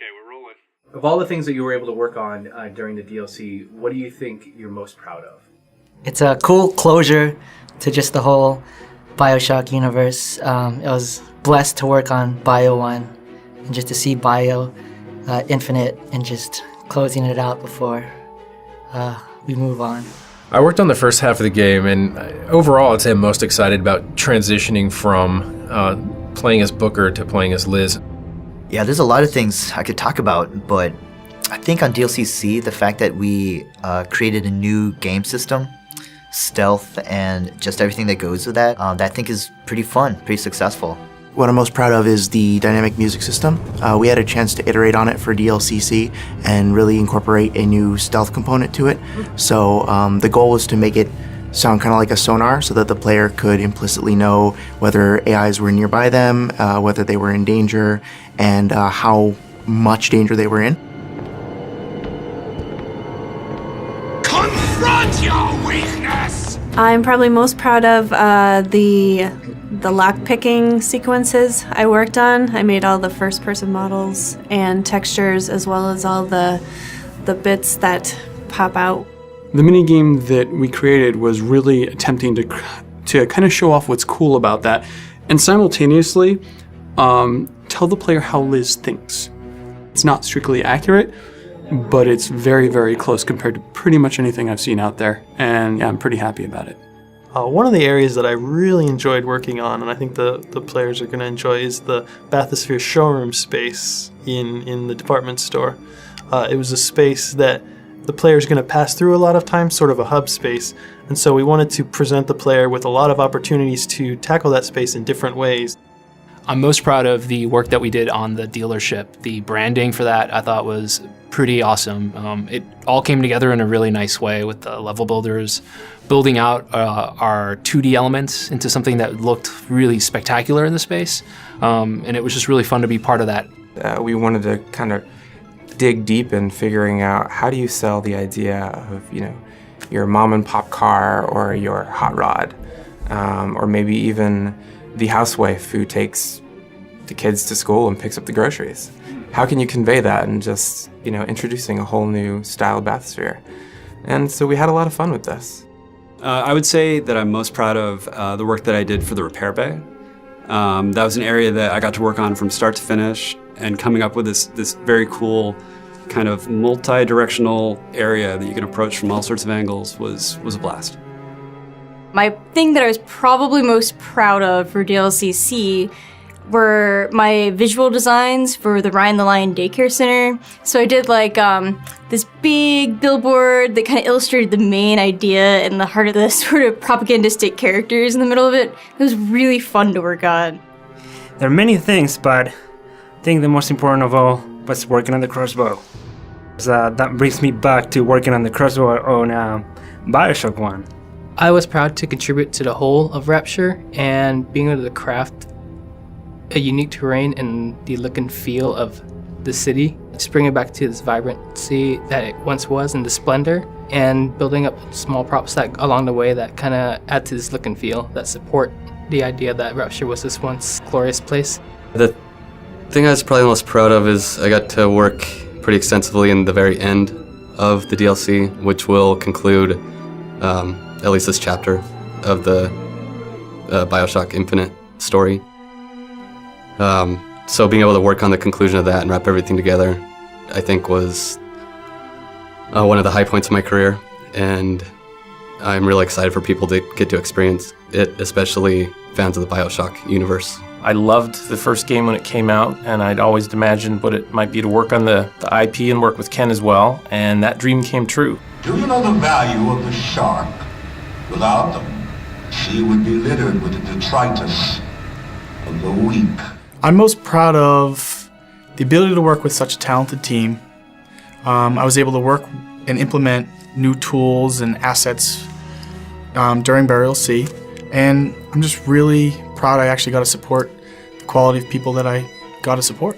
Okay, we're rolling. Of all the things that you were able to work on during the DLC, what do you think you're most proud of? It's a cool closure to just the whole BioShock universe. I was blessed to work on Bio 1 and just to see Bio Infinite and just closing it out before we move on. I worked on the first half of the game, and overall I'd say I'm most excited about transitioning from playing as Booker to playing as Liz. Yeah, there's a lot of things I could talk about, but I think on DLCC, the fact that we created a new game system, stealth, and just everything that goes with that, that I think is pretty fun, pretty successful. What I'm most proud of is the dynamic music system. We had a chance to iterate on it for DLCC and really incorporate a new stealth component to it. So the goal was to make it sound kind of like a sonar so that the player could implicitly know whether AIs were nearby them, whether they were in danger, and how much danger they were in. Confront your weakness! I'm probably most proud of the lockpicking sequences I worked on. I made all the first-person models and textures, as well as all the bits that pop out. The minigame that we created was really attempting to kind of show off what's cool about that, and simultaneously tell the player how Liz thinks. It's not strictly accurate, but it's very, very close compared to pretty much anything I've seen out there, and yeah, I'm pretty happy about it. One of the areas that I really enjoyed working on, and I think the players are going to enjoy, is the Bathysphere showroom space in the department store. It was a space that the player is going to pass through a lot of times, sort of a hub space, and so we wanted to present the player with a lot of opportunities to tackle that space in different ways. I'm most proud of the work that we did on the dealership. The branding for that I thought was pretty awesome. It all came together in a really nice way with the level builders building out our 2D elements into something that looked really spectacular in the space, and it was just really fun to be part of that. We wanted to kind of dig deep in figuring out how do you sell the idea of, your mom and pop car or your hot rod, or maybe even the housewife who takes the kids to school and picks up the groceries. How can you convey that in just, introducing a whole new style of Bathysphere? And so we had a lot of fun with this. I would say that I'm most proud of the work that I did for the repair bay. That was an area that I got to work on from start to finish, and coming up with this very cool kind of multi-directional area that you can approach from all sorts of angles was a blast. My thing that I was probably most proud of for DLCC were my visual designs for the Ryan the Lion Daycare Center. So I did this big billboard that kind of illustrated the main idea and the heart of the sort of propagandistic characters in the middle of it. It was really fun to work on. There are many things, but I think the most important of all was working on the crossbow. So that brings me back to working on the crossbow on BioShock 1. I was proud to contribute to the whole of Rapture and being able to craft a unique terrain and the look and feel of the city. Just bring it back to this vibrancy that it once was and the splendor, and building up small props that along the way that kind of add to this look and feel that support the idea that Rapture was this once glorious place. The thing I was probably most proud of is I got to work pretty extensively in the very end of the DLC, which will conclude at least this chapter of the BioShock Infinite story. So being able to work on the conclusion of that and wrap everything together, I think was one of the high points of my career, and I'm really excited for people to get to experience it, especially fans of the BioShock universe. I loved the first game when it came out, and I'd always imagined what it might be to work on the IP and work with Ken as well, and that dream came true. Do you know the value of the shark? Without them, she would be littered with the detritus of the weak. I'm most proud of the ability to work with such a talented team. I was able to work and implement new tools and assets during Burial Sea, and I'm just really proud I actually got to support the quality of people that I got to support.